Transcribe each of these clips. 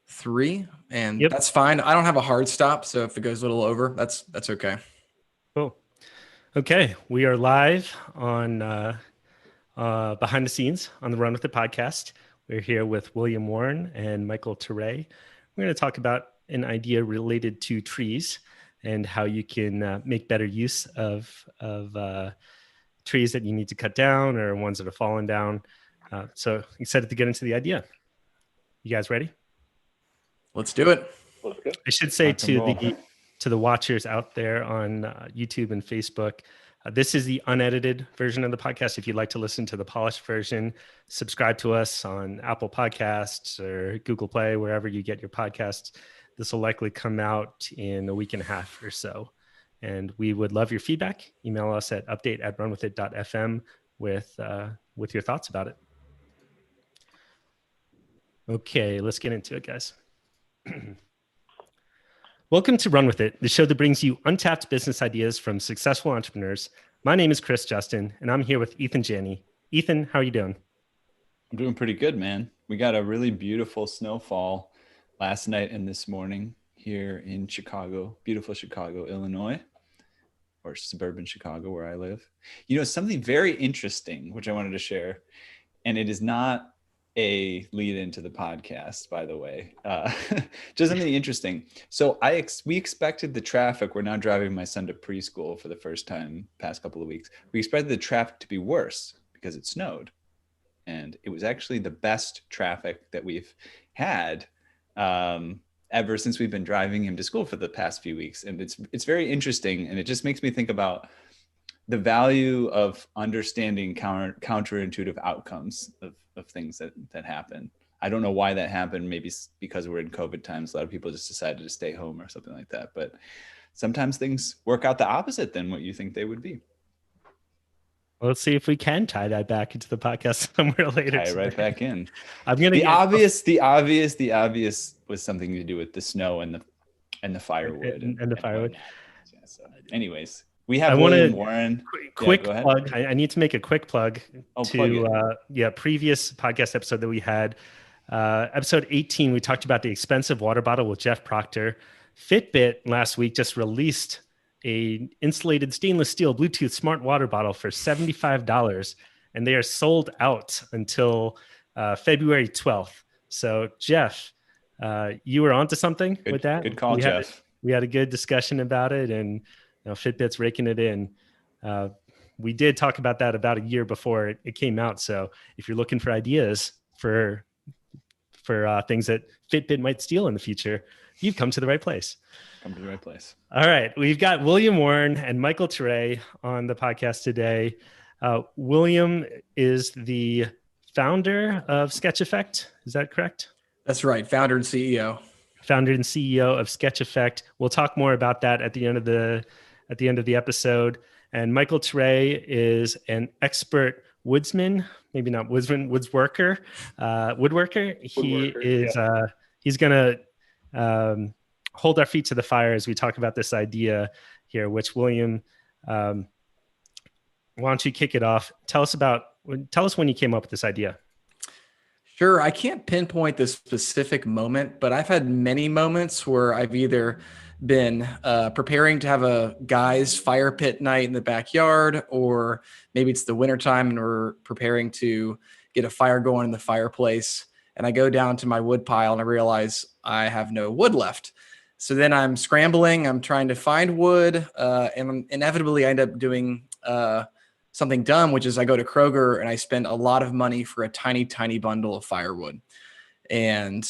3, and Yep. that's fine. I don't have a hard stop, so if it goes a little over, that's okay. Cool. Okay, we are live on behind the scenes on the Run With It podcast. We're here with William Warren and Michael Teray. We're going to talk about an idea related to trees and how you can make better use of trees that you need to cut down or ones that are falling down. So excited to get into the idea. You guys ready? Let's do it. I should say Rock and roll. to the watchers out there on YouTube and Facebook, this is the unedited version of the podcast. If you'd like to listen to the polished version, subscribe to us on Apple Podcasts or Google Play, wherever you get your podcasts. This will likely come out in a week and a half or so. And we would love your feedback. Email us at update@runwithit.fm with your thoughts about it. Okay, let's get into it, guys. Welcome to Run With It, the show that brings you untapped business ideas from successful entrepreneurs. My name is Chris Justin, and I'm here with Ethan Janney. Ethan, how are you doing? I'm doing pretty good, man. We got a really beautiful snowfall last night and this morning here in Chicago, beautiful Chicago, Illinois, or suburban Chicago where I live. You know, something very interesting, which I wanted to share, and it is not a lead into the podcast, by the way, just something interesting. So we expected the traffic. We're now driving my son to preschool for the first time past couple of weeks. We expected the traffic to be worse because it snowed, and it was actually the best traffic that we've had ever since we've been driving him to school for the past few weeks. And it's very interesting, and it just makes me think about the value of understanding counterintuitive outcomes of things that happen. I don't know why that happened. Maybe because we're in COVID times, a lot of people just decided to stay home or something like that. But sometimes things work out the opposite than what you think they would be. Well, let's see if we can tie that back into the podcast somewhere later. Tie right back in. I'm gonna the obvious was something to do with the snow and the firewood and the firewood. Yeah, so anyways, we have William Warren. Quick plug. I need to make a quick plug previous podcast episode that we had. Episode 18, we talked about the expensive water bottle with Jeff Proctor. Fitbit last week just released a insulated stainless steel Bluetooth smart water bottle for $75, and they are sold out until February 12th. So Jeff, you were onto something with that. Good call, Jeff. We had a good discussion about it, and Fitbit's raking it in. We did talk about that about a year before it came out. So if you're looking for ideas for things that Fitbit might steal in the future, you've come to the right place. All right. We've got William Warren and Michael Teray on the podcast today. William is the founder of Sketch Effect. Is that correct? That's right. Founder and CEO of Sketch Effect. We'll talk more about that at the end of the episode. And Michael Teray is an expert woodsman, maybe not woodsman, woodworker. He's going to hold our feet to the fire as we talk about this idea here, which William, why don't you kick it off? Tell us when you came up with this idea. Sure. I can't pinpoint the specific moment, but I've had many moments where I've either been preparing to have a guy's fire pit night in the backyard, or maybe it's the wintertime and we're preparing to get a fire going in the fireplace. And I go down to my wood pile and I realize I have no wood left. So then I'm scrambling, I'm trying to find wood, and inevitably I end up doing something dumb, which is I go to Kroger and I spend a lot of money for a tiny, tiny bundle of firewood. And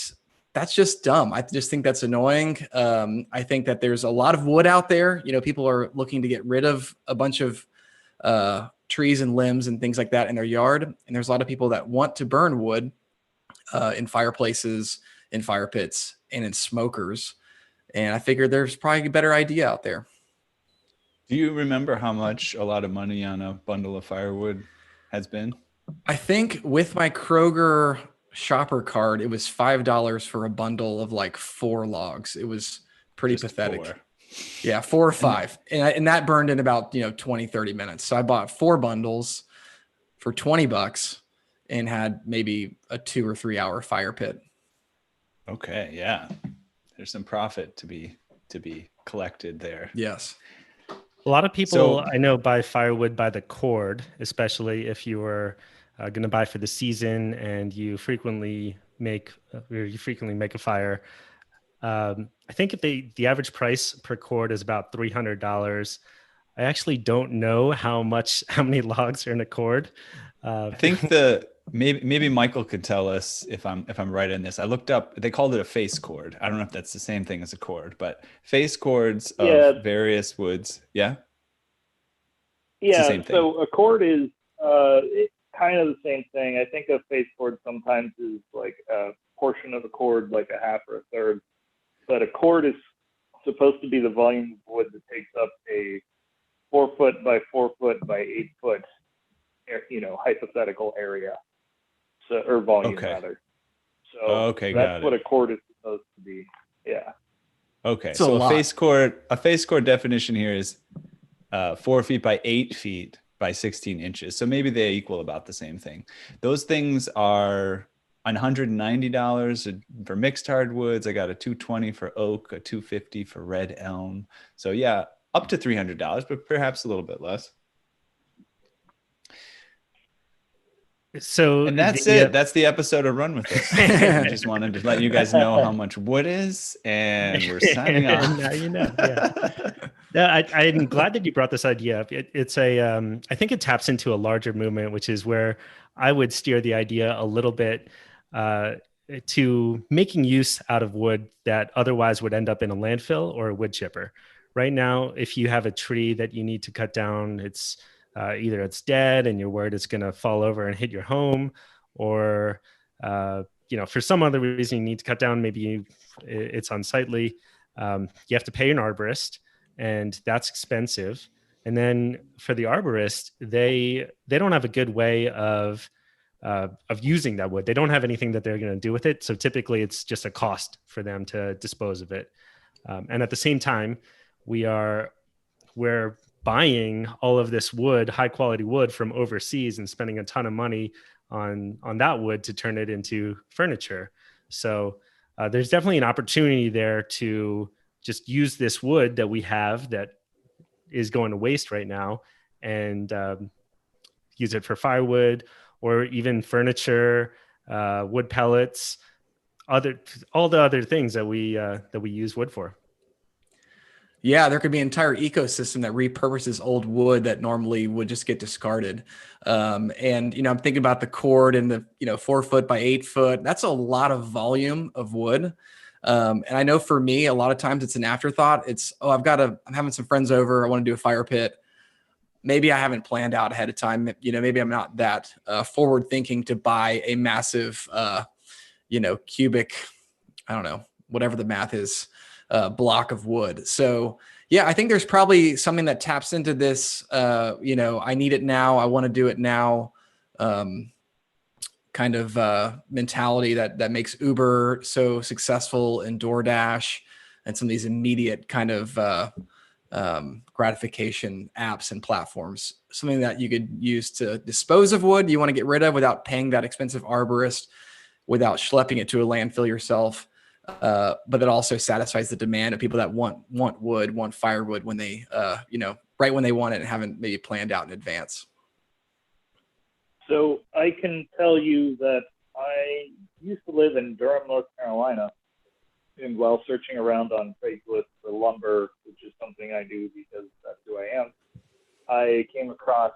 that's just dumb. I just think that's annoying. I think that there's a lot of wood out there. People are looking to get rid of a bunch of trees and limbs and things like that in their yard. And there's a lot of people that want to burn wood in fireplaces, in fire pits, and in smokers. And I figured there's probably a better idea out there. Do you remember how much a lot of money on a bundle of firewood has been? I think with my Kroger shopper card, it was $5 for a bundle of like 4 logs. It was pretty pathetic. 4. Yeah, 4 or 5. And that burned in about 20, 30 minutes. So I bought 4 bundles for $20 and had maybe a 2 or 3 hour fire pit. Okay, yeah. There's some profit to be collected there. Yes. A lot of people So I know buy firewood by the cord, especially if you are going to buy for the season and you frequently make a fire. I think if the average price per cord is about $300. I actually don't know how many logs are in a cord. I think maybe Michael could tell us if I'm right in this. I looked up, they called it a face cord. I don't know if that's the same thing as a cord, but face cords Yeah. of various woods. Yeah. It's the Yeah, same thing. so a cord is kind of the same thing. I think a face cord sometimes is like a portion of a cord, like a half or a third. But a cord is supposed to be the volume of wood that takes up a 4 foot by 4 foot by 8 foot, hypothetical area, or volume Okay. rather. So Okay, got that's what it. a cord is supposed to be. Yeah. Okay, It's a so lot. a face cord definition here is 4 feet by 8 feet by 16 inches. So maybe they equal about the same thing. Those things are $190 for mixed hardwoods. I got a $220 for oak, a $250 for red elm. So yeah, up to $300, but perhaps a little bit less. So And that's it. That's the episode of Run With This. I just wanted to let you guys know how much wood is, and we're signing off. Now you know. Yeah. I'm glad that you brought this idea up. I think it taps into a larger movement, which is where I would steer the idea a little bit to making use out of wood that otherwise would end up in a landfill or a wood chipper. Right now, if you have a tree that you need to cut down, it's either it's dead and you're worried it's going to fall over and hit your home, or for some other reason you need to cut down, maybe it's unsightly. You have to pay an arborist, and that's expensive. And then for the arborist, they don't have a good way of using that wood. They don't have anything that they're going to do with it. So typically it's just a cost for them to dispose of it. And at the same time, we're buying all of this wood, high quality wood from overseas, and spending a ton of money on that wood to turn it into furniture. So there's definitely an opportunity there to just use this wood that we have that is going to waste right now, and use it for firewood or even furniture, wood pellets, all the other things that we use wood for. Yeah, there could be an entire ecosystem that repurposes old wood that normally would just get discarded. And I'm thinking about the cord and the 4 foot by 8 foot. That's a lot of volume of wood. And I know for me, a lot of times it's an afterthought. It's, I'm having some friends over. I want to do a fire pit. Maybe I haven't planned out ahead of time. Maybe I'm not that forward thinking to buy a massive, cubic, I don't know, whatever the math is, block of wood. So yeah, I think there's probably something that taps into this, I need it now, I want to do it now, kind of mentality that makes Uber so successful and DoorDash and some of these immediate kind of gratification apps and platforms. Something that you could use to dispose of wood you want to get rid of without paying that expensive arborist, without schlepping it to a landfill yourself. But that also satisfies the demand of people that want wood, want firewood when they, right when they want it and haven't maybe planned out in advance. So I can tell you that I used to live in Durham, North Carolina, and while searching around on Craigslist for lumber, which is something I do because that's who I am, I came across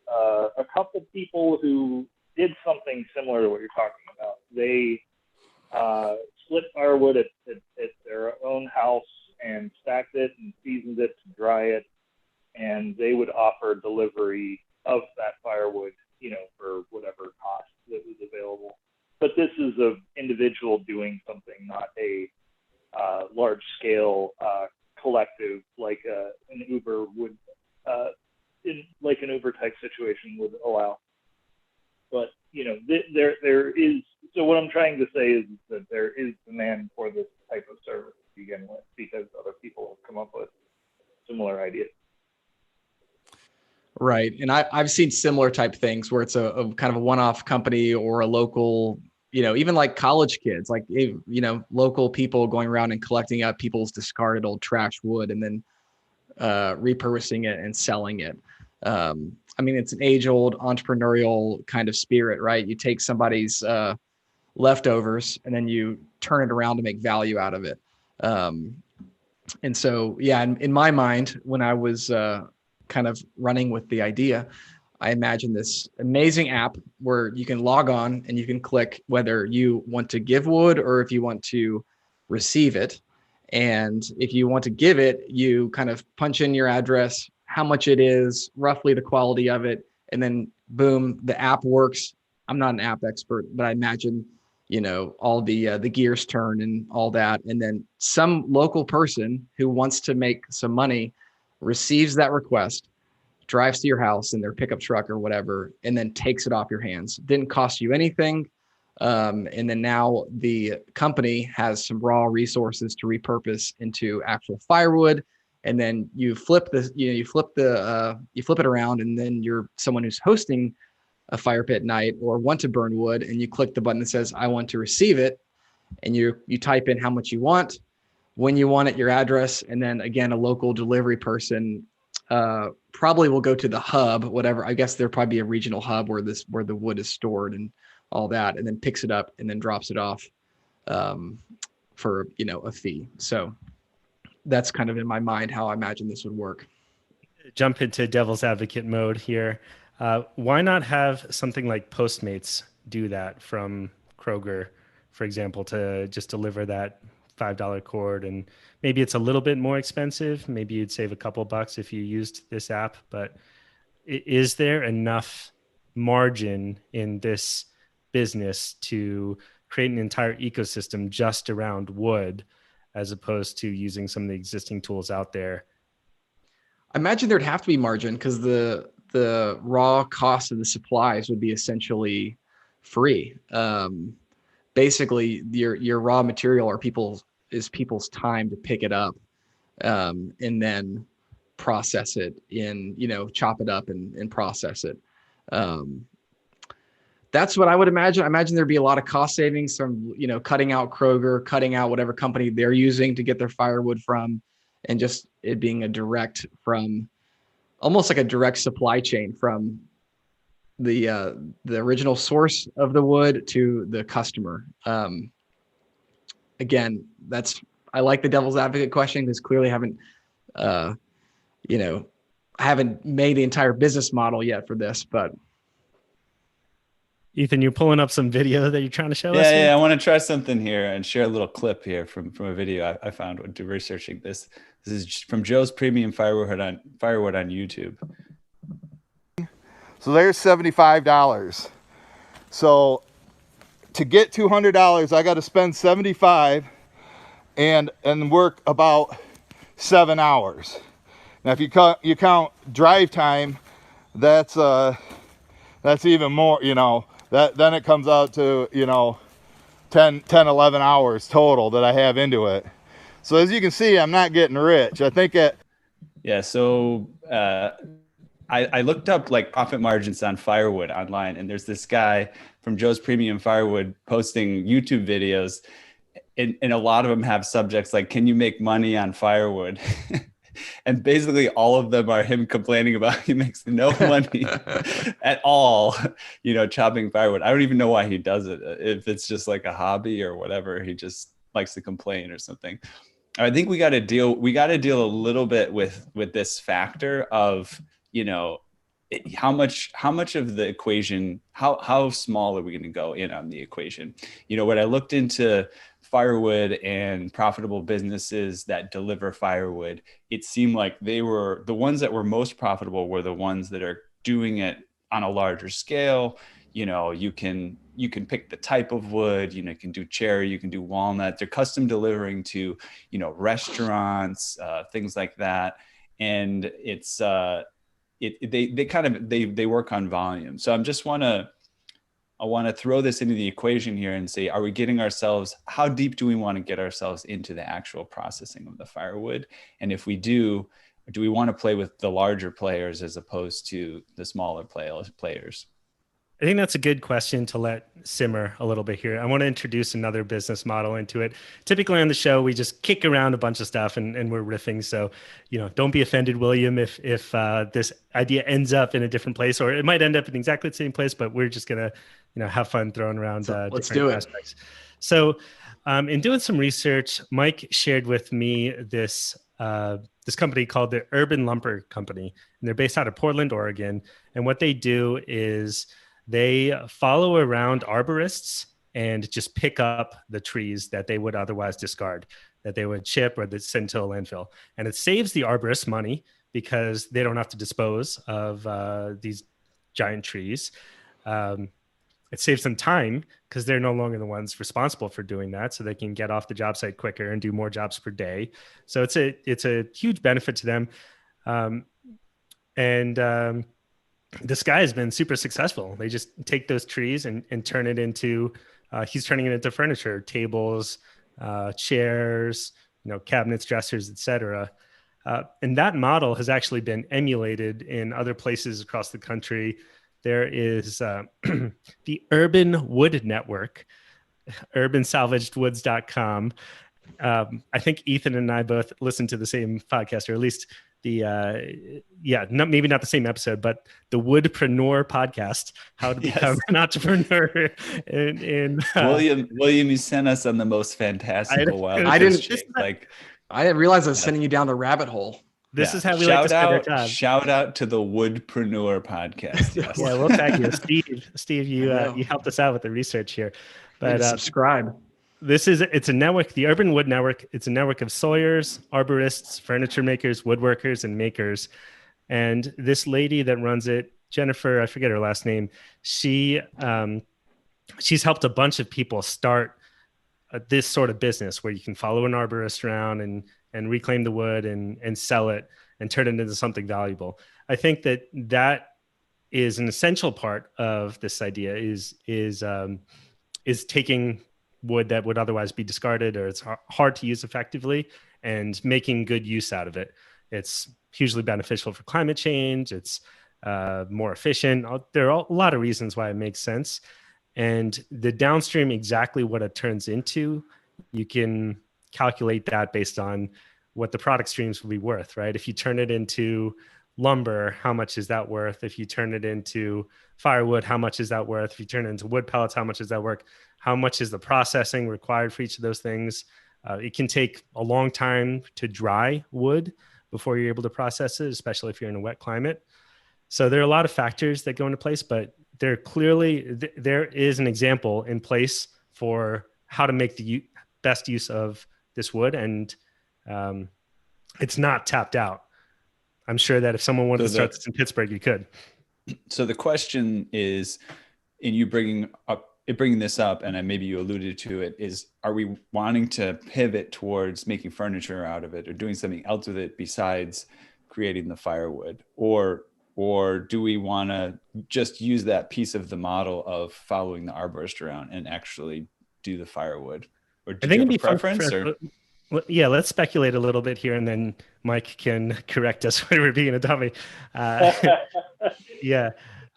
a couple people who did something similar to what you're talking about. They split firewood at their own house and stacked it and seasoned it to dry it, and they would offer delivery of that firewood, for whatever cost that was available. But this is an individual doing something, not a large scale collective like an Uber would, like an Uber type situation would allow. But there is. So what I'm trying to say is that there is demand for this type of service to begin with, because other people have come up with similar ideas. Right. And I've seen similar type things where it's a kind of a one-off company or a local, even like college kids, like, local people going around and collecting up people's discarded old trash wood and then repurposing it and selling it. I mean, it's an age-old entrepreneurial kind of spirit, right? You take somebody's leftovers and then you turn it around to make value out of it. And so, yeah, in my mind, when I was kind of running with the idea, I imagined this amazing app where you can log on and you can click whether you want to give wood or if you want to receive it. And if you want to give it, you kind of punch in your address, how much it is, roughly the quality of it, and then boom, the app works. I'm not an app expert, but I imagine, all the gears turn and all that. And then some local person who wants to make some money receives that request, drives to your house in their pickup truck or whatever, and then takes it off your hands. Didn't cost you anything. And then now the company has some raw resources to repurpose into actual firewood. And then you flip this, you flip it around, and then you're someone who's hosting a fire pit night or want to burn wood, and you click the button that says, I want to receive it. And you type in how much you want, when you want it, your address. And then again, a local delivery person probably will go to the hub, whatever. I guess there'll probably be a regional hub where the wood is stored and all that, and then picks it up and then drops it off for, a fee. So that's kind of in my mind how I imagine this would work. Jump into devil's advocate mode here. Why not have something like Postmates do that from Kroger, for example, to just deliver that $5 cord? And maybe it's a little bit more expensive. Maybe you'd save a couple bucks if you used this app, but is there enough margin in this business to create an entire ecosystem just around wood, as opposed to using some of the existing tools out there? I imagine there'd have to be margin because the raw cost of the supplies would be essentially free. Basically, your raw material are people's time to pick it up and then process it chop it up and process it. That's what I would imagine. I imagine there'd be a lot of cost savings from, cutting out Kroger, cutting out whatever company they're using to get their firewood from, and just it being almost like a direct supply chain from the original source of the wood to the customer. Again, I like the devil's advocate question because clearly I haven't made the entire business model yet for this, but. Ethan, you're pulling up some video that you're trying to show us? Yeah, I want to try something here and share a little clip here from a video I found when researching this. This is from Joe's Premium Firewood on YouTube. So there's $75. So to get $200, I got to spend $75 and work about 7 hours. Now, if you count drive time, that's even more, then it comes out to, 10, 11 hours total that I have into it. So as you can see, I'm not getting rich. I think so I looked up like profit margins on firewood online, and there's this guy from Joe's Premium Firewood posting YouTube videos, and a lot of them have subjects like, can you make money on firewood? And basically all of them are him complaining about he makes no money at all, chopping firewood. I don't even know why he does it. If it's just like a hobby or whatever, he just likes to complain or something. I think we got to deal a little bit with this factor of, how much of the equation, how small are we going to go in on the equation? When I looked into firewood and profitable businesses that deliver firewood, it seemed like they were the ones that were most profitable were the ones that are doing it on a larger scale. You can pick the type of wood, you can do cherry, you can do walnut. They're custom delivering to, restaurants, things like that. And it's, they work on volume. So I want to throw this into the equation here and say, how deep do we want to get ourselves into the actual processing of the firewood? And if we do we want to play with the larger players as opposed to the smaller players? I think that's a good question to let simmer a little bit here. I want to introduce another business model into it. Typically on the show, we just kick around a bunch of stuff and we're riffing. So, don't be offended, William, if this idea ends up in a different place, or it might end up in exactly the same place, but we're just going to, have fun throwing around let's different do it. aspects. So in doing some research, Mike shared with me this company called the Urban Lumber Company, and they're based out of Portland, Oregon. And what they do is they follow around arborists and just pick up the trees that they would otherwise discard, that they would chip or send to a landfill. And it saves the arborists money because they don't have to dispose of these giant trees. It saves them time because they're no longer the ones responsible for doing that. So they can get off the job site quicker and do more jobs per day. So it's a huge benefit to them. This guy has been super successful. They just take those trees and turn it into, he's turning it into furniture, tables, chairs, cabinets, dressers, etc. And that model has actually been emulated in other places across the country. There is the Urban Wood Network, urbansalvagedwoods.com. I think Ethan and I both listened to the same podcast, or at least maybe not the same episode, but the Woodpreneur podcast, how to become an entrepreneur. William, you sent us on the most fantastical wild. I didn't realize I was sending you down the rabbit hole. This is how we like to spend our time. Shout out to the Woodpreneur podcast. Yes. Yeah, we'll thank you, Steve. You helped us out with the research here. But subscribe. It's a network, the Urban Wood Network. It's a network of sawyers, arborists, furniture makers, woodworkers, and makers. And this lady that runs it, Jennifer, I forget her last name. She's helped a bunch of people start this sort of business where you can follow an arborist around and reclaim the wood and sell it and turn it into something valuable. I think that is an essential part of this idea is taking wood that would otherwise be discarded or it's hard to use effectively and making good use out of it. It's hugely beneficial for climate change. It's more efficient. There are a lot of reasons why it makes sense. And the downstream, exactly what it turns into, you can calculate that based on what the product streams will be worth, right? If you turn it into lumber, how much is that worth? If you turn it into firewood, how much is that worth? If you turn it into wood pellets, how much is that worth? How much is the processing required for each of those things? It can take a long time to dry wood before you're able to process it, especially if you're in a wet climate. So there are a lot of factors that go into place, but there is an example in place for how to make the best use of this wood, and it's not tapped out. I'm sure that if someone wanted to start this in Pittsburgh, you could. So the question is, in you bringing this up, and maybe you alluded to it, is are we wanting to pivot towards making furniture out of it or doing something else with it besides creating the firewood? Or do we want to just use that piece of the model of following the arborist around and actually do the firewood? Or do you have a preference? Yeah, let's speculate a little bit here, and then Mike can correct us when we're being a dummy. Yeah,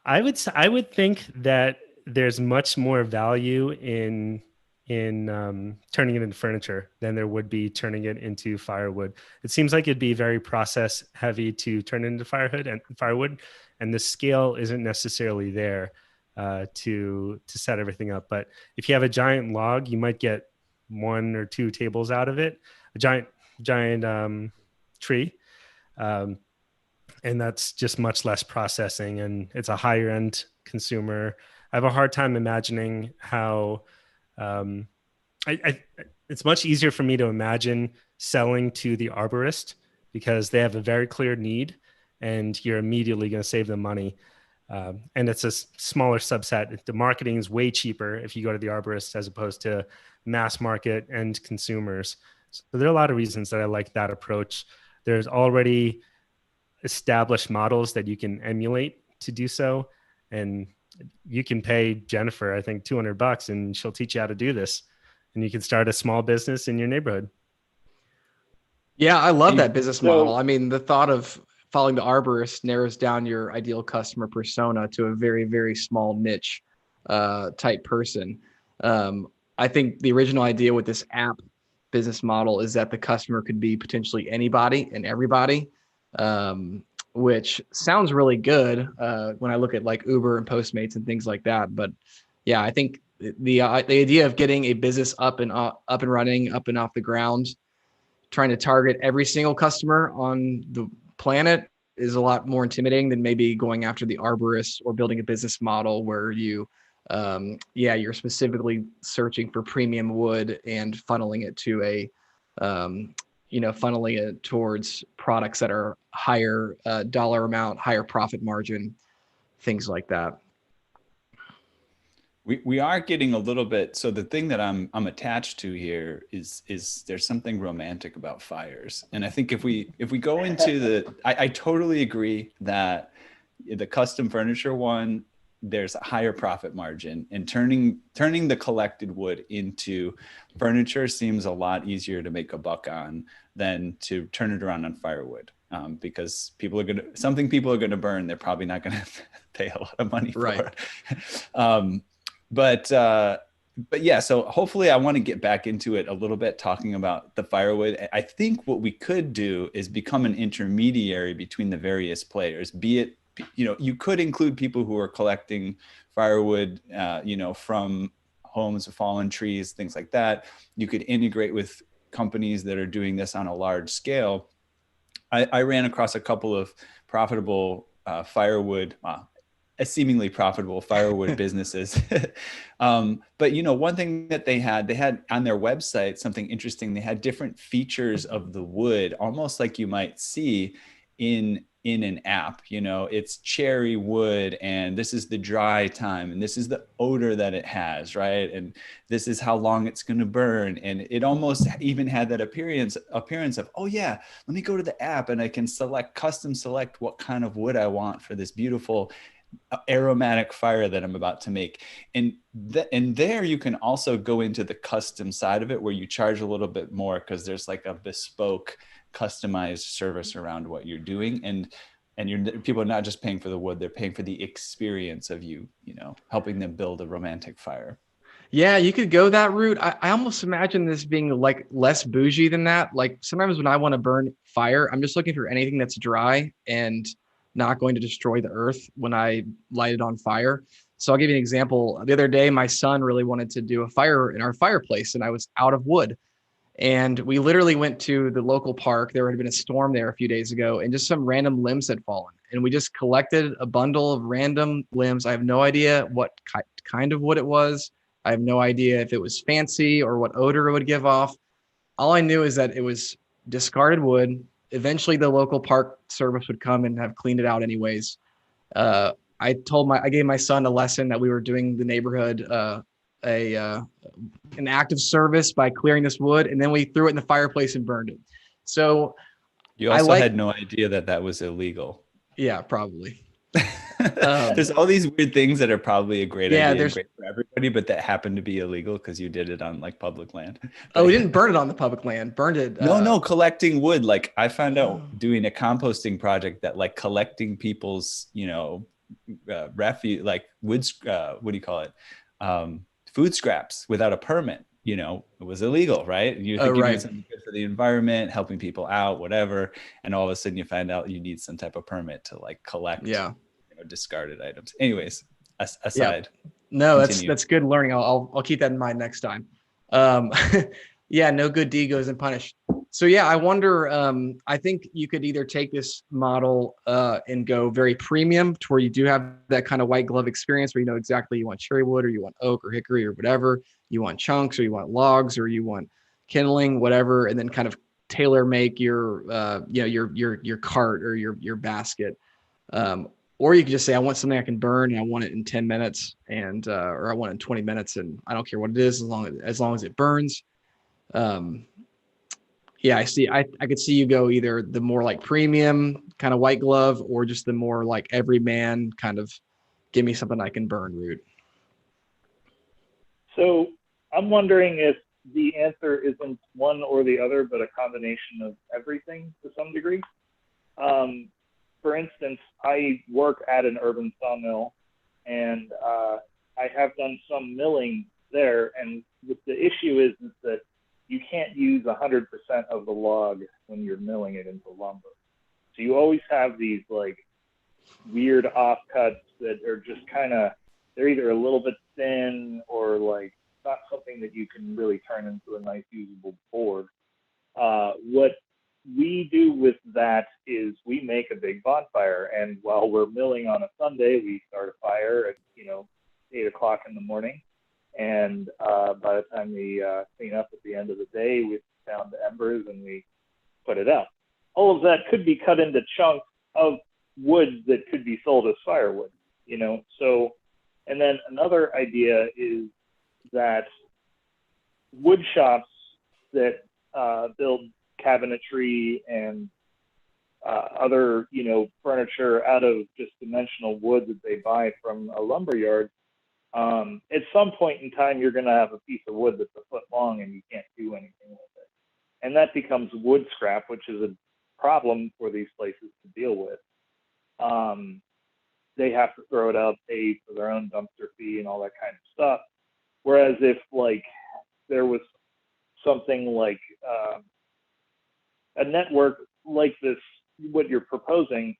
I would think that there's much more value in turning it into furniture than there would be turning it into firewood. It seems like it'd be very process heavy to turn it into firewood, and the scale isn't necessarily there to set everything up. But if you have a giant log, you might get 1 or 2 tables out of it, a giant tree. And that's just much less processing, and it's a higher end consumer. I have a hard time imagining how it's much easier for me to imagine selling to the arborist because they have a very clear need and you're immediately going to save them money. And it's a smaller subset. The marketing is way cheaper if you go to the arborist as opposed to mass market and consumers. So there are a lot of reasons that I like that approach. There's already established models that you can emulate to do so. And you can pay Jennifer, I think, $200 and she'll teach you how to do this. And you can start a small business in your neighborhood. Yeah, I love that business model. I mean, the thought of following the arborist narrows down your ideal customer persona to a very, very small niche type person. I think the original idea with this app business model is that the customer could be potentially anybody and everybody, which sounds really good when I look at like Uber and Postmates and things like that. But yeah, I think the idea of getting a business up and running, up and off the ground, trying to target every single customer on the planet is a lot more intimidating than maybe going after the arborist or building a business model where you you're specifically searching for premium wood and funneling it to funneling it towards products that are higher dollar amount, higher profit margin, things like that. We are getting a little bit. So the thing that I'm attached to here is there's something romantic about fires, and I think if we go into I totally agree that the custom furniture one, there's a higher profit margin, and turning the collected wood into furniture seems a lot easier to make a buck on than to turn it around on firewood, because people are going to burn. They're probably not going to pay a lot of money for it. But yeah, so hopefully I want to get back into it a little bit, talking about the firewood. I think what we could do is become an intermediary between the various players, be it, you could include people who are collecting firewood, from homes of fallen trees, things like that. You could integrate with companies that are doing this on a large scale. I ran across a couple of profitable seemingly profitable firewood businesses. But one thing that they had on their website, something interesting. They had different features of the wood, almost like you might see in an app. It's cherry wood, and this is the dry time, and this is the odor that it has, right? And this is how long it's going to burn. And it almost even had that appearance of, oh yeah, let me go to the app and I can custom select what kind of wood I want for this beautiful aromatic fire that I'm about to make. And there you can also go into the custom side of it, where you charge a little bit more because there's like a bespoke customized service around what you're doing. And people are not just paying for the wood, they're paying for the experience of you helping them build a romantic fire. Yeah, you could go that route. I almost imagine this being like less bougie than that. Like sometimes when I want to burn fire, I'm just looking for anything that's dry and not going to destroy the earth when I light it on fire. So I'll give you an example. The other day, my son really wanted to do a fire in our fireplace, and I was out of wood. And we literally went to the local park. There had been a storm there a few days ago, and just some random limbs had fallen. And we just collected a bundle of random limbs. I have no idea what kind of wood it was. I have no idea if it was fancy or what odor it would give off. All I knew is that it was discarded wood. Eventually the local park service would come and have cleaned it out anyways. I gave my son a lesson that we were doing the neighborhood an act of service by clearing this wood, and then we threw it in the fireplace and burned it. So you also had no idea that was illegal. Yeah, probably. There's all these weird things that are probably a great idea and great for everybody, but that happen to be illegal because you did it on like public land. We didn't burn it on the public land. Burned it. No, collecting wood. Like I found out doing a composting project that like collecting people's, refuse, like wood, what do you call it? Food scraps without a permit, it was illegal, right? You think you're doing something good for the environment, helping people out, whatever. And all of a sudden you find out you need some type of permit to like collect discarded items. Anyways, aside. Yeah. No, that's good learning. I'll keep that in mind next time. No good deed goes unpunished. So yeah, I wonder, I think you could either take this model and go very premium to where you do have that kind of white glove experience where you know exactly you want cherry wood or you want oak or hickory or whatever, you want chunks or you want logs or you want kindling, whatever, and then kind of tailor make your cart or your basket. Or you could just say, I want something I can burn and I want it in 10 minutes and or I want it in 20 minutes and I don't care what it is as long as it burns. I see. I could see you go either the more like premium kind of white glove or just the more like everyman kind of give me something I can burn route. So I'm wondering if the answer isn't one or the other, but a combination of everything to some degree. for instance, I work at an urban sawmill, and I have done some milling there. And the issue is that you can't use 100% of the log when you're milling it into lumber. So you always have these like weird offcuts that are just kind of, they're either a little bit thin or like not something that you can really turn into a nice usable board. What we do with that is we make a big bonfire, and while we're milling on a Sunday, we start a fire at 8 o'clock in the morning, and by the time we clean up at the end of the day, we found the embers and we put it out. All of that could be cut into chunks of wood that could be sold as firewood, So, and then another idea is that wood shops that build cabinetry and other, furniture out of just dimensional wood that they buy from a lumber yard, at some point in time, you're going to have a piece of wood that's a foot long and you can't do anything with it. And that becomes wood scrap, which is a problem for these places to deal with. They have to throw it out, pay for their own dumpster fee and all that kind of stuff. Whereas if like there was something like a network like this, what you're proposing,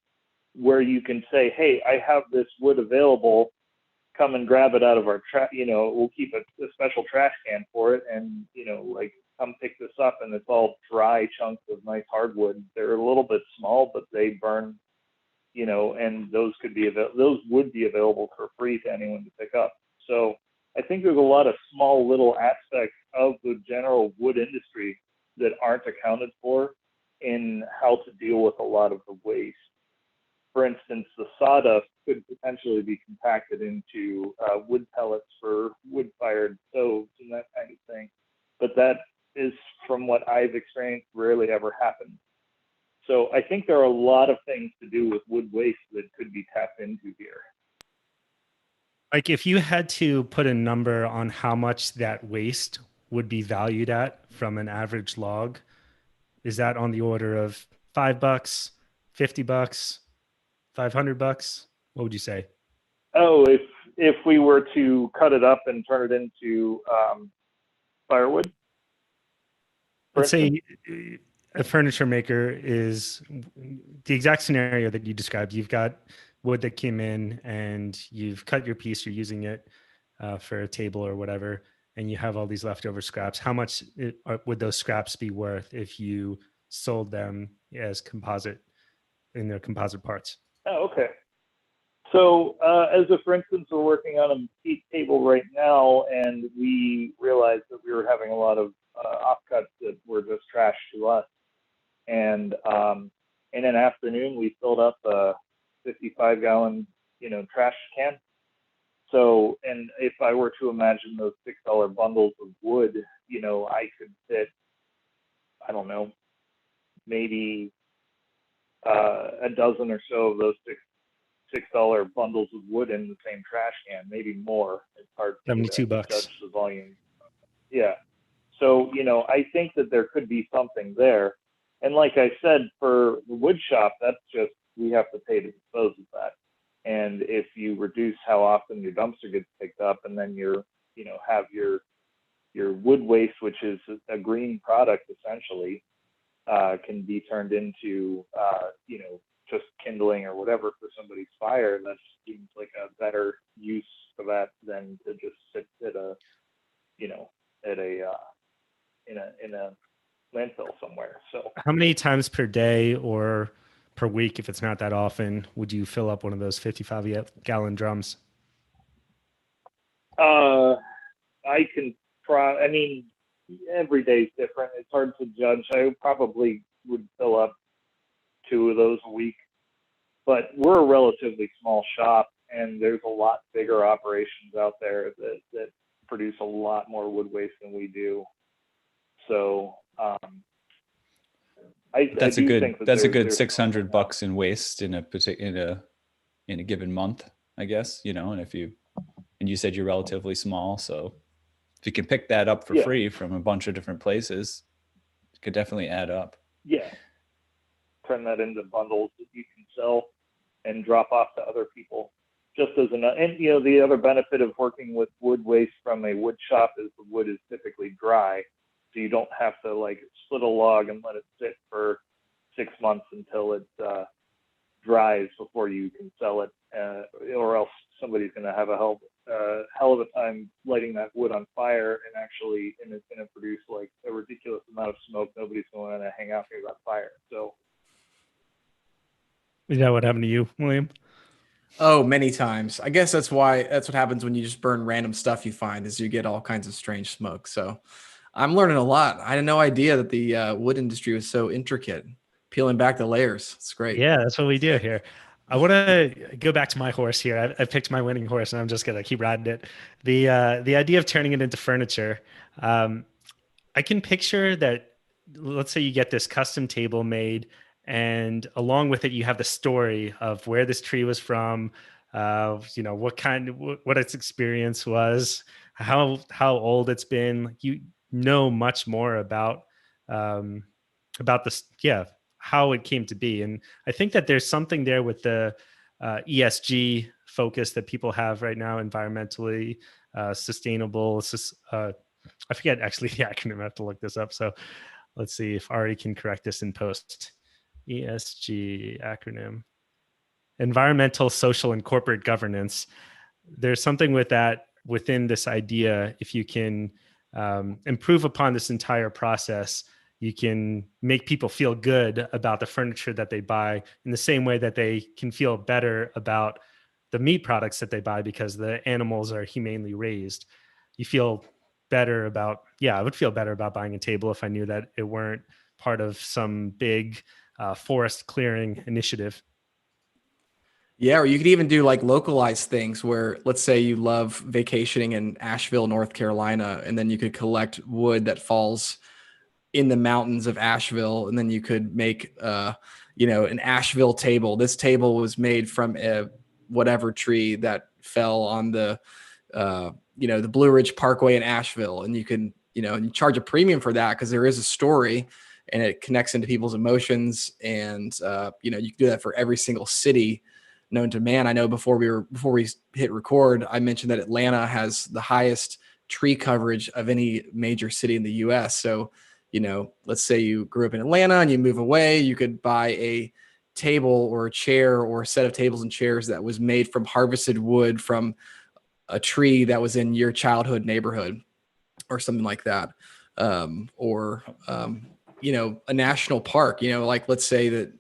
where you can say, hey, I have this wood available, come and grab it out of our trash, we'll keep a special trash can for it, and, like, come pick this up, and it's all dry chunks of nice hardwood. They're a little bit small, but they burn, and those would be available for free to anyone to pick up. So I think there's a lot of small little aspects of the general wood industry that aren't accounted for in how to deal with a lot of the waste. For instance, the sawdust could potentially be compacted into wood pellets for wood-fired stoves and that kind of thing. But that is, from what I've experienced, rarely ever happens. So I think there are a lot of things to do with wood waste that could be tapped into here. Like if you had to put a number on how much that waste would be valued at from an average log, is that on the order of $5, $50, $500? What would you say? Oh, if we were to cut it up and turn it into firewood? Let's say a furniture maker is the exact scenario that you described. You've got wood that came in and you've cut your piece, you're using it for a table or whatever, and you have all these leftover scraps. How much would those scraps be worth if you sold them as composite in their composite parts? Oh, okay. So for instance, we're working on a petite table right now, and we realized that we were having a lot of offcuts that were just trash to us. And in an afternoon, we filled up a 55-gallon, trash can. So, and if I were to imagine those $6 bundles of wood, I could fit, I don't know, maybe a dozen or so of those $6 bundles of wood in the same trash can, maybe more. It's hard to $72. judge the volume. Yeah. So, I think that there could be something there. And like I said, for the wood shop, that's just, we have to pay to dispose of that. And if you reduce how often your dumpster gets picked up, and then have your wood waste, which is a green product essentially, can be turned into, just kindling or whatever for somebody's fire, that seems like a better use for that than to just sit at a, in a landfill somewhere. So how many times per day or per week, if it's not that often, would you fill up one of those 55-gallon drums? I can try. I mean, every day is different. It's hard to judge. I probably would fill up 2 of those a week, but we're a relatively small shop, and there's a lot bigger operations out there that produce a lot more wood waste than we do. So that's a good $600 in waste in a given month, I guess, and you said you're relatively small, so if you can pick that up for free from a bunch of different places, it could definitely add up. Yeah. Turn that into bundles that you can sell. and drop off to other people. Just as and you know, the other benefit of working with wood waste from a wood shop is the wood is typically dry, so you don't have to like split a log and let it sit for 6 months until it dries before you can sell it, or else somebody's going to have a hell of a time lighting that wood on fire, and it's going to produce like a ridiculous amount of smoke. Nobody's going to hang out near that fire. So, Is that what happened to you, William? Oh, many times. I guess that's what happens when you just burn random stuff you find, is you get all kinds of strange smoke. So I'm learning a lot. I had no idea that the wood industry was so intricate. Peeling back the layers. It's great. Yeah, that's what we do here. I want to go back to my horse here. I picked my winning horse, and I'm just gonna keep riding it. The idea of turning it into furniture. I can picture that. Let's say you get this custom table made, and along with it, you have the story of where this tree was from. What its experience was, how old it's been. You know much more about this. Yeah, how it came to be. And I think that there's something there with the ESG focus that people have right now, environmentally sustainable. I forget actually the acronym. I have to look this up. So let's see if Ari can correct this in post. ESG acronym: environmental, social, and corporate governance. There's something with that within this idea. If you can improve upon this entire process, you can make people feel good about the furniture that they buy, in the same way that they can feel better about the meat products that they buy because the animals are humanely raised. You feel better about, I would feel better about buying a table if I knew that it weren't part of some big forest clearing initiative. Yeah, or you could even do like localized things where, let's say you love vacationing in Asheville, North Carolina, and then you could collect wood that falls in the mountains of Asheville, and then you could make an Asheville table. This table was made from a whatever tree that fell on the the Blue Ridge Parkway in Asheville, and you can and you charge a premium for that because there is a story and it connects into people's emotions, and you can do that for every single city known to man. I know before we hit record, I mentioned that Atlanta has the highest tree coverage of any major city in the US. So let's say you grew up in Atlanta and you move away, you could buy a table or a chair or a set of tables and chairs that was made from harvested wood from a tree that was in your childhood neighborhood or something like that. Or a national park, like let's say that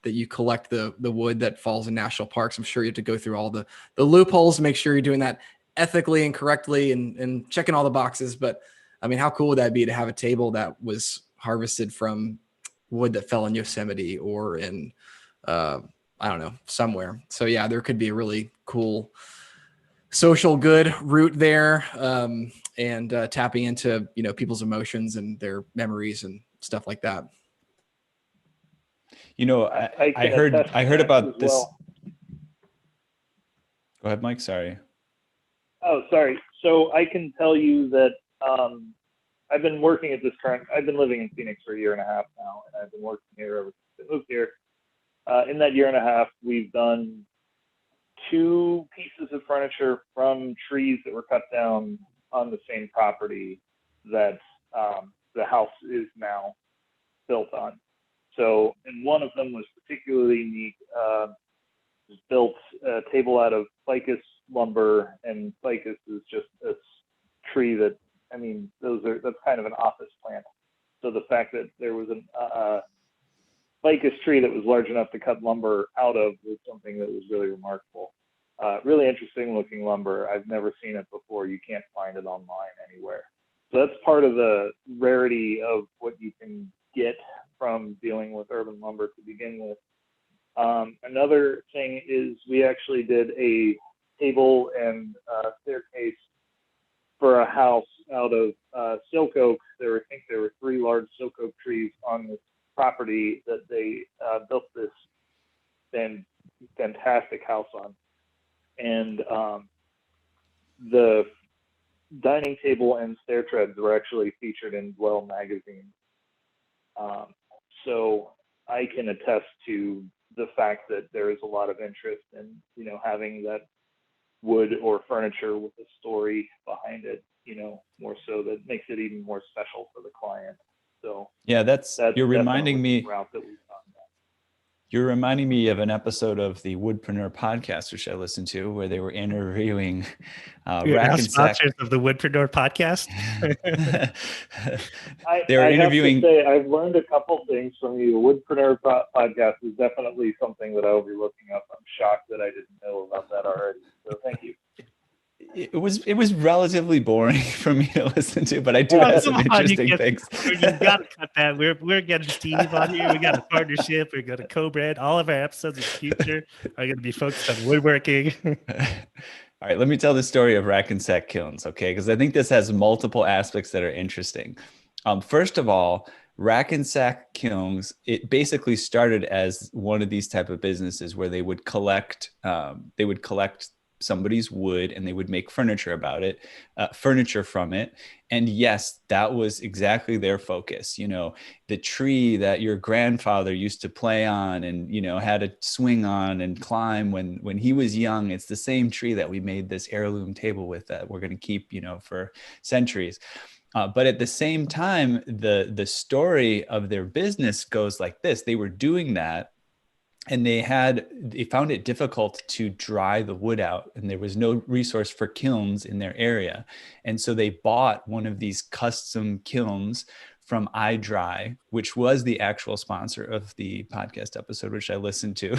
you collect the wood that falls in national parks. I'm sure you have to go through all the loopholes to make sure you're doing that ethically and correctly and checking all the boxes. But I mean, how cool would that be to have a table that was harvested from wood that fell in Yosemite or in, I don't know, somewhere. So yeah, there could be a really cool social good route there, and tapping into, people's emotions and their memories and stuff like that. I heard about this. Well. Go ahead, Mike. Sorry. Oh, sorry. So I can tell you that I've been working at I've been living in Phoenix for a year and a half now, and I've been working here ever since I moved here. In that year and a half, we've done 2 pieces of furniture from trees that were cut down on the same property that the house is now built on. So, and one of them was particularly unique. Built a table out of ficus lumber, and ficus is just a tree that, I mean, that's kind of an office plant. So the fact that there was a ficus tree that was large enough to cut lumber out of was something that was really remarkable. Really interesting looking lumber. I've never seen it before. You can't find it online anywhere. So that's part of the rarity of what you can get from dealing with urban lumber to begin with. Another thing is we actually did a table and staircase for a house out of silk oak. I think there were 3 large silk oak trees on this property that they built this fantastic house on. And the dining table and stair treads were actually featured in Dwell magazine. So I can attest to the fact that there is a lot of interest in, having that wood or furniture with a story behind it, more so that makes it even more special for the client. So Yeah, that's you're reminding definitely me. the route that we've gone down. You're reminding me of an episode of the Woodpreneur podcast, which I listened to, where they were interviewing You're now Rack and Sack. sponsors of the Woodpreneur podcast. They were I interviewing. have to say, I've learned a couple things from you. Woodpreneur podcast is definitely something that I'll be looking up. I'm shocked that I didn't know about that already. So thank you. It was relatively boring for me to listen to, but I do have some interesting things. You got to cut that. We're getting Steve on here. We got a partnership. We're going to co-brand. All of our episodes in the future are going to be focused on woodworking. All right, let me tell the story of Rack and Sack Kilns, okay? Because I think this has multiple aspects that are interesting. First of all, Rack and Sack Kilns, it basically started as one of these type of businesses where they would collect somebody's wood and they would make furniture from it. And yes, that was exactly their focus. The tree that your grandfather used to play on and, had a swing on and climb when he was young. It's the same tree that we made this heirloom table with that we're going to keep, for centuries. But at the same time, the story of their business goes like this. They were doing that, and they found it difficult to dry the wood out, and there was no resource for kilns in their area. And so they bought one of these custom kilns from iDry, which was the actual sponsor of the podcast episode, which I listened to,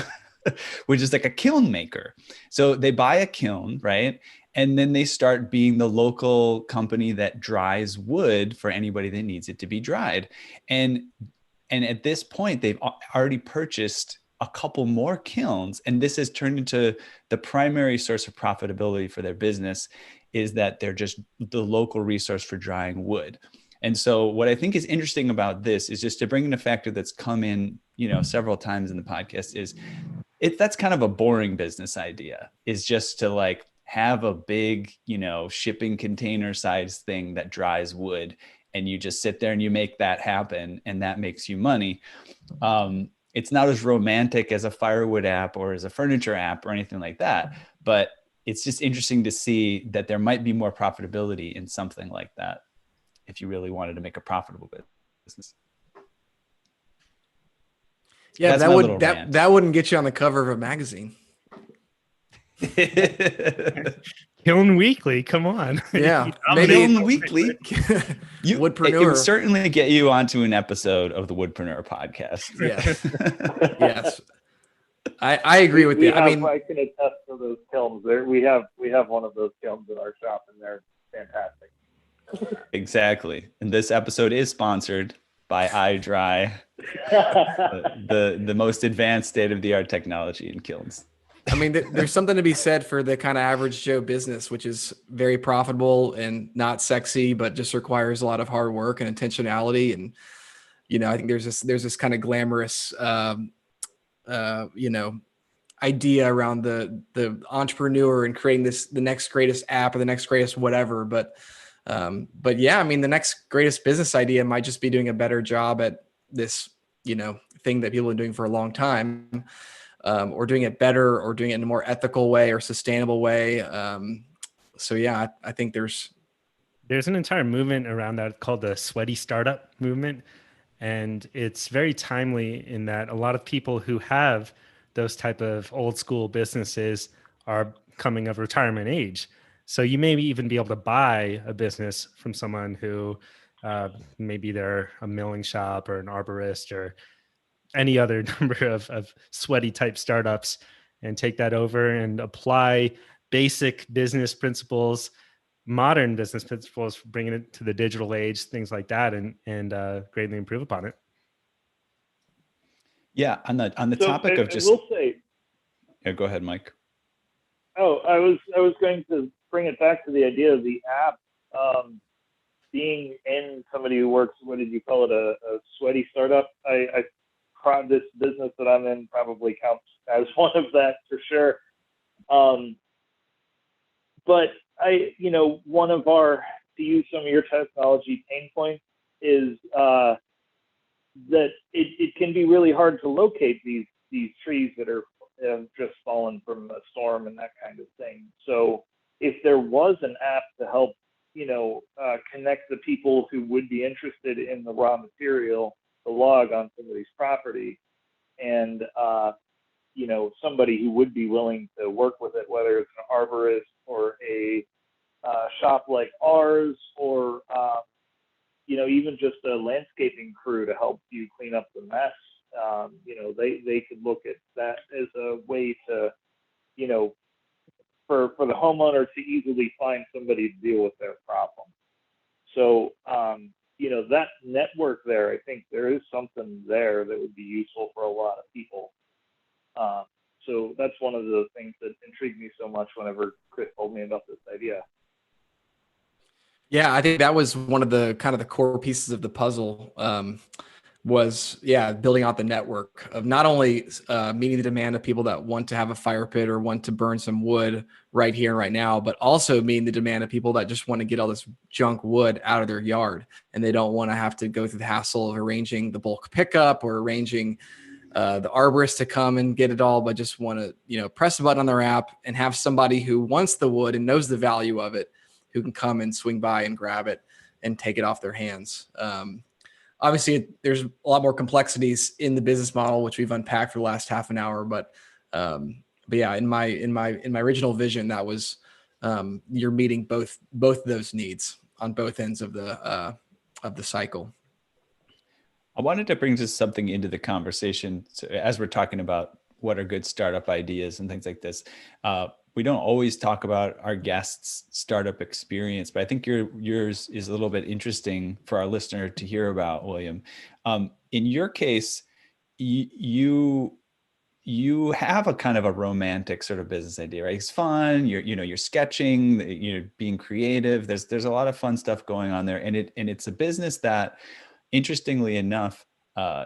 which is like a kiln maker. So they buy a kiln, right? And then they start being the local company that dries wood for anybody that needs it to be dried. And at this point, they've already purchased a couple more kilns, and this has turned into the primary source of profitability for their business, is that they're just the local resource for drying wood. And so what I think is interesting about this is just to bring in a factor that's come in, several times in the podcast, is that's kind of a boring business idea, is just to like have a big, shipping container size thing that dries wood, and you just sit there and you make that happen, and that makes you money. It's not as romantic as a firewood app or as a furniture app or anything like that, but it's just interesting to see that there might be more profitability in something like that if you really wanted to make a profitable business. Yeah, that wouldn't get you on the cover of a magazine. Kiln Weekly, come on. Yeah, maybe Kiln Weekly. Woodpreneur. It would certainly get you onto an episode of the Woodpreneur podcast. Yes. Yes. I agree with you. I can attest to those kilns. We have one of those kilns in our shop, and they're fantastic. Exactly. And this episode is sponsored by iDry, the most advanced state-of-the-art technology in kilns. I mean, there's something to be said for the kind of average Joe business, which is very profitable and not sexy, but just requires a lot of hard work and intentionality. And, I think there's this kind of glamorous, idea around the entrepreneur and creating the next greatest app or the next greatest whatever. But yeah, I mean, the next greatest business idea might just be doing a better job at this, thing that people have been doing for a long time. Or doing it better, or doing it in a more ethical way or sustainable way. So yeah, I think there's an entire movement around that called the sweaty startup movement. And it's very timely in that a lot of people who have those type of old school businesses are coming of retirement age. So you may even be able to buy a business from someone who maybe they're a milling shop or an arborist or any other number of sweaty type startups, and take that over and apply basic business principles, modern business principles, bringing it to the digital age, things like that, and greatly improve upon it. Yeah. On the topic of just, I will say, yeah, go ahead, Mike. Oh, I was going to bring it back to the idea of the app being in somebody who works, what did you call it, a sweaty startup? This business that I'm in probably counts as one of that for sure. But one of our, to use some of your technology pain points, is that it can be really hard to locate these these trees that have just fallen from a storm and that kind of thing. So if there was an app to help, connect the people who would be interested in the raw material, the log on somebody's property, and somebody who would be willing to work with it, whether it's an arborist or a shop like ours, or even just a landscaping crew to help you clean up the mess. They could look at that as a way to, for the homeowner to easily find somebody to deal with their problem. So, that network there, I think there is something there that would be useful for a lot of people. So that's one of the things that intrigued me so much whenever Chris told me about this idea. Yeah, I think that was one of the kind of the core pieces of the puzzle, building out the network of not only meeting the demand of people that want to have a fire pit or want to burn some wood right here and right now, but also meeting the demand of people that just want to get all this junk wood out of their yard, and they don't want to have to go through the hassle of arranging the bulk pickup or arranging the arborist to come and get it all, but just want to, press a button on their app and have somebody who wants the wood and knows the value of it, who can come and swing by and grab it and take it off their hands. Obviously, there's a lot more complexities in the business model, which we've unpacked for the last half an hour. But yeah, in my original vision, that was you're meeting both of those needs on both ends of the cycle. I wanted to bring just something into the conversation. So as we're talking about what are good startup ideas and things like this, we don't always talk about our guests' startup experience, but I think yours is a little bit interesting for our listener to hear about, William. In your case, you have a kind of a romantic sort of business idea, right? It's fun. You're sketching, you're being creative. There's a lot of fun stuff going on there, and it's a business that, interestingly enough,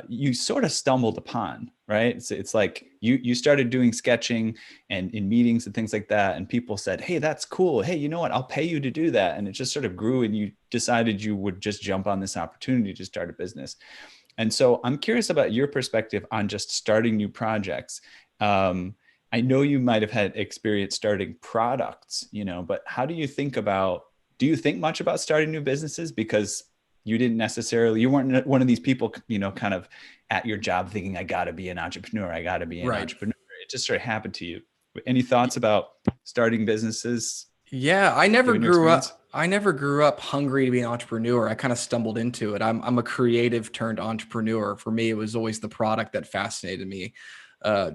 you sort of stumbled upon, right? It's like you started doing sketching and in meetings and things like that, and people said, "Hey, that's cool. Hey, you know what? I'll pay you to do that." And it just sort of grew, and you decided you would just jump on this opportunity to start a business. And so I'm curious about your perspective on just starting new projects. I know you might have had experience starting products, but how do you think much about starting new businesses? Because you weren't one of these people, kind of at your job thinking, I got to be an entrepreneur. I got to be an entrepreneur. It just sort of happened to you. Any thoughts about starting businesses? Yeah, I never grew up hungry to be an entrepreneur. I kind of stumbled into it. I'm a creative turned entrepreneur. For me, it was always the product that fascinated me.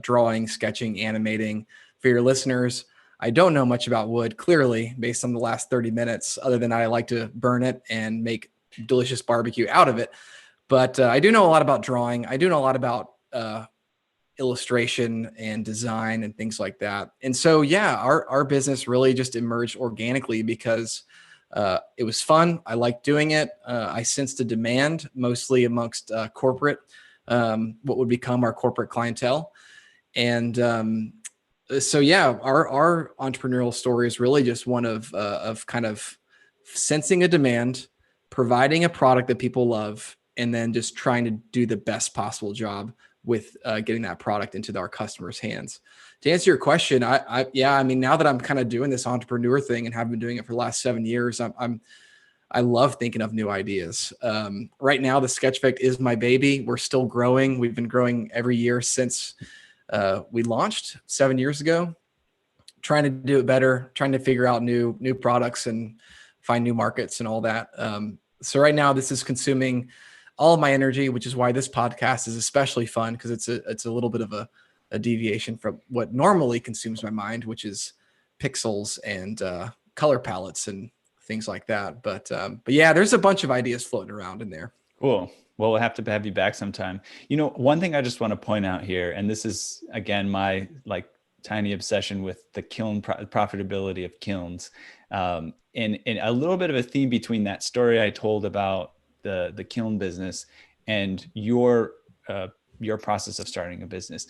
Drawing, sketching, animating. For your listeners, I don't know much about wood, clearly, based on the last 30 minutes, other than I like to burn it and make delicious barbecue out of it. But I do know a lot about drawing. I do know a lot about illustration and design and things like that. And so, yeah, our business really just emerged organically because it was fun. I liked doing it. I sensed a demand, mostly amongst corporate, what would become our corporate clientele. And so, yeah, our entrepreneurial story is really just one of kind of sensing a demand, providing a product that people love, and then just trying to do the best possible job with getting that product into our customers' hands. To answer your question, I mean, now that I'm kind of doing this entrepreneur thing and have been doing it for the last 7 years, I love thinking of new ideas. Right now, the Sketchfect is my baby. We're still growing. We've been growing every year since we launched 7 years ago, trying to do it better, trying to figure out new products and find new markets and all that. So right now, this is consuming all of my energy, which is why this podcast is especially fun, because it's a little bit of a deviation from what normally consumes my mind, which is pixels and color palettes and things like that. But yeah, there's a bunch of ideas floating around in there. Cool. Well, we'll have to have you back sometime. One thing I just want to point out here, and this is, again, my tiny obsession with the kiln profitability of kilns, and a little bit of a theme between that story I told about the kiln business and your process of starting a business,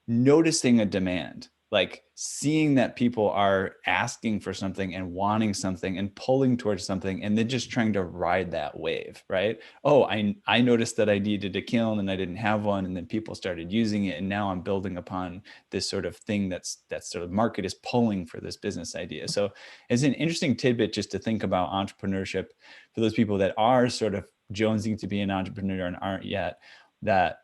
noticing a demand. like seeing that people are asking for something and wanting something and pulling towards something, and then just trying to ride that wave, right? Oh, I noticed that I needed a kiln and I didn't have one, and then people started using it, and now I'm building upon this sort of thing that's sort of market is pulling for this business idea. So it's an interesting tidbit just to think about entrepreneurship for those people that are sort of jonesing to be an entrepreneur and aren't yet, that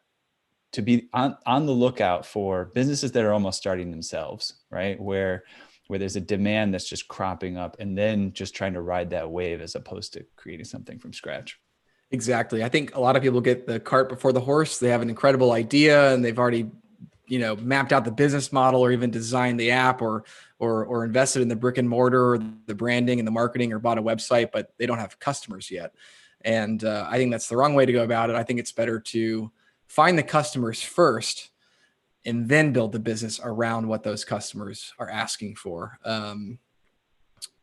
to be on the lookout for businesses that are almost starting themselves, right? Where there's a demand that's just cropping up, and then just trying to ride that wave as opposed to creating something from scratch. Exactly. I think a lot of people get the cart before the horse. They have an incredible idea and they've already, mapped out the business model, or even designed the app, or invested in the brick and mortar, or the branding and the marketing, or bought a website, but they don't have customers yet. And I think that's the wrong way to go about it. I think it's better to find the customers first and then build the business around what those customers are asking for.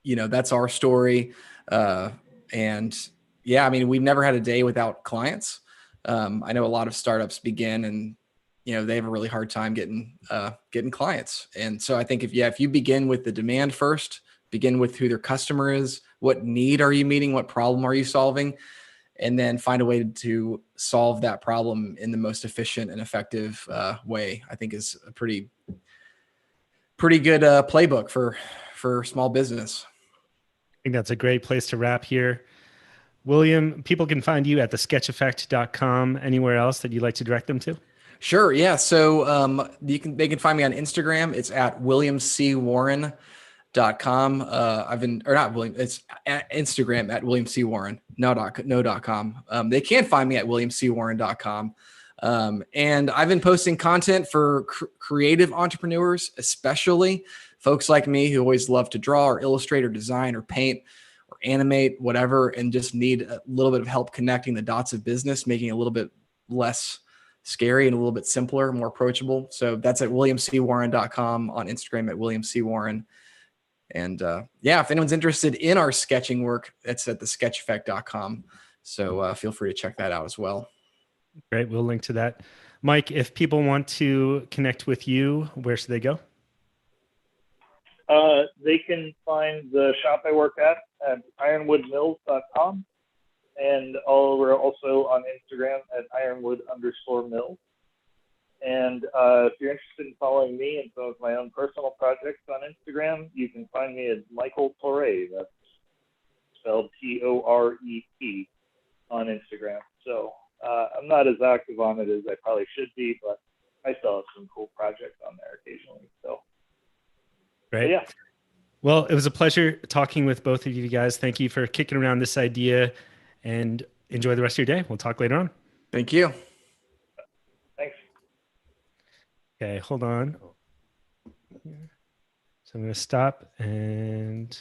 That's our story. And yeah, I mean, we've never had a day without clients. I know a lot of startups begin and, they have a really hard time getting clients. And so I think if you begin with the demand first, begin with who their customer is, what need are you meeting, what problem are you solving, and then find a way to solve that problem in the most efficient and effective way, I think is a pretty good playbook for small business. I think that's a great place to wrap here. William, people can find you at thesketcheffect.com. Anywhere else that you'd like to direct them to? Sure. Yeah. So they can find me on Instagram. It's at WilliamCWarren.com. It's at Instagram at WilliamCWarren, no.com. They can find me at WilliamCWarren.com. And I've been posting content for creative entrepreneurs, especially folks like me who always love to draw or illustrate or design or paint or animate, whatever, and just need a little bit of help connecting the dots of business, making it a little bit less scary and a little bit simpler, more approachable. So that's at WilliamCWarren.com, on Instagram at WilliamCWarren. And if anyone's interested in our sketching work, it's at thesketcheffect.com. So feel free to check that out as well. Great. We'll link to that. Mike, if people want to connect with you, where should they go? They can find the shop I work at ironwoodmills.com. And we're also on Instagram at ironwood_mills. And if you're interested in following me and some of my own personal projects on Instagram, you can find me at Michael Torre. That's spelled Torep on Instagram. So I'm not as active on it as I probably should be, but I still have some cool projects on there occasionally. So, great. Yeah. Well, it was a pleasure talking with both of you guys. Thank you for kicking around this idea, and enjoy the rest of your day. We'll talk later on. Thank you. Thanks. Okay, hold on. So I'm going to stop and